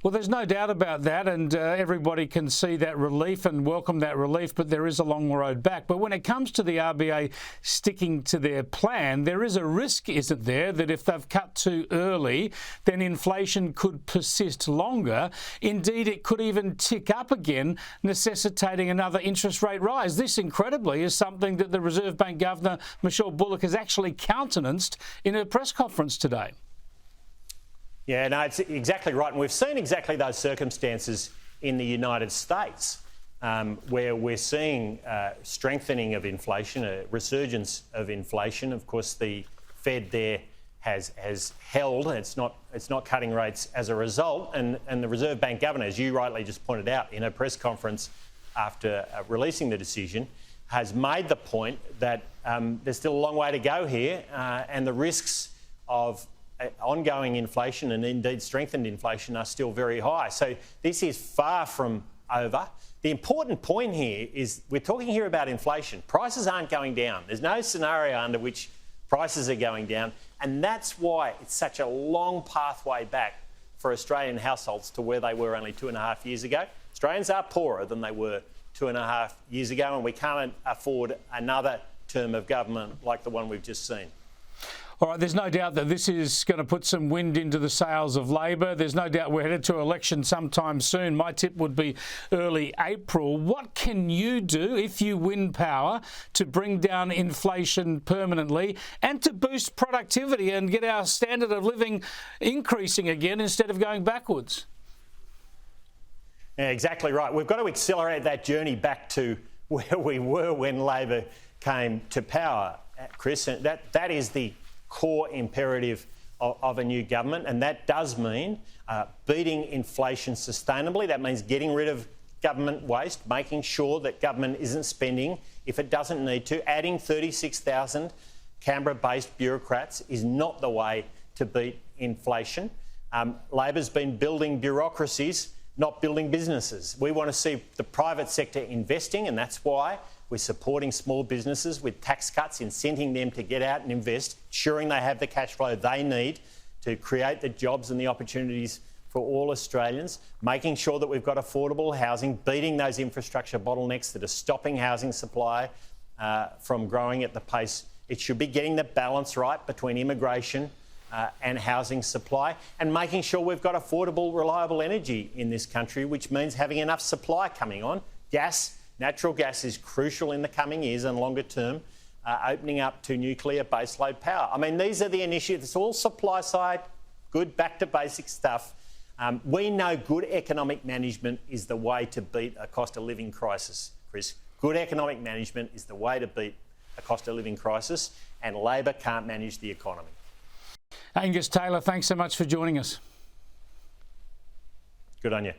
Well, there's no doubt about that, and everybody can see that relief and welcome that relief, but there is a long road back. But when it comes to the RBA sticking to their plan, there is a risk, isn't there, that if they've cut too early, then inflation could persist longer. Indeed, it could even tick up again, necessitating another interest rate rise. This, incredibly, is something that the Reserve Bank Governor, Michelle Bullock, has actually countenanced in her press conference today. Yeah, no, it's exactly right. And we've seen exactly those circumstances in the United States, where we're seeing strengthening of inflation, a resurgence of inflation. Of course, the Fed there has held. It's not cutting rates as a result. And the Reserve Bank Governor, as you rightly just pointed out in a press conference after releasing the decision, has made the point that there's still a long way to go here, and the risks of ongoing inflation and indeed strengthened inflation are still very high. So this is far from over. The important point here is we're talking here about inflation. Prices aren't going down. There's no scenario under which prices are going down. And that's why it's such a long pathway back for Australian households to where they were only 2.5 years ago. Australians are poorer than they were 2.5 years ago, and we can't afford another term of government like the one we've just seen. All right, there's no doubt that this is going to put some wind into the sails of Labor. There's no doubt we're headed to election sometime soon. My tip would be early April. What can you do if you win power to bring down inflation permanently and to boost productivity and get our standard of living increasing again instead of going backwards? Yeah, exactly right. We've got to accelerate that journey back to where we were when Labor came to power, Chris. And that is the core imperative of a new government, and that does mean beating inflation sustainably. That means getting rid of government waste, making sure that government isn't spending if it doesn't need to. Adding 36,000 Canberra-based bureaucrats is not the way to beat inflation. Labor's been building bureaucracies, not building businesses. We want to see the private sector investing, and that's why we're supporting small businesses with tax cuts, incenting them to get out and invest, ensuring they have the cash flow they need to create the jobs and the opportunities for all Australians, making sure that we've got affordable housing, beating those infrastructure bottlenecks that are stopping housing supply from growing at the pace it should be, getting the balance right between immigration and housing supply, and making sure we've got affordable, reliable energy in this country, which means having enough supply coming on. Natural gas is crucial in the coming years and longer term, opening up to nuclear baseload power. I mean, these are the initiatives. It's all supply side, good back to basic stuff. We know good economic management is the way to beat a cost of living crisis, Chris. Good economic management is the way to beat a cost of living crisis, and Labor can't manage the economy. Angus Taylor, thanks so much for joining us. Good on you.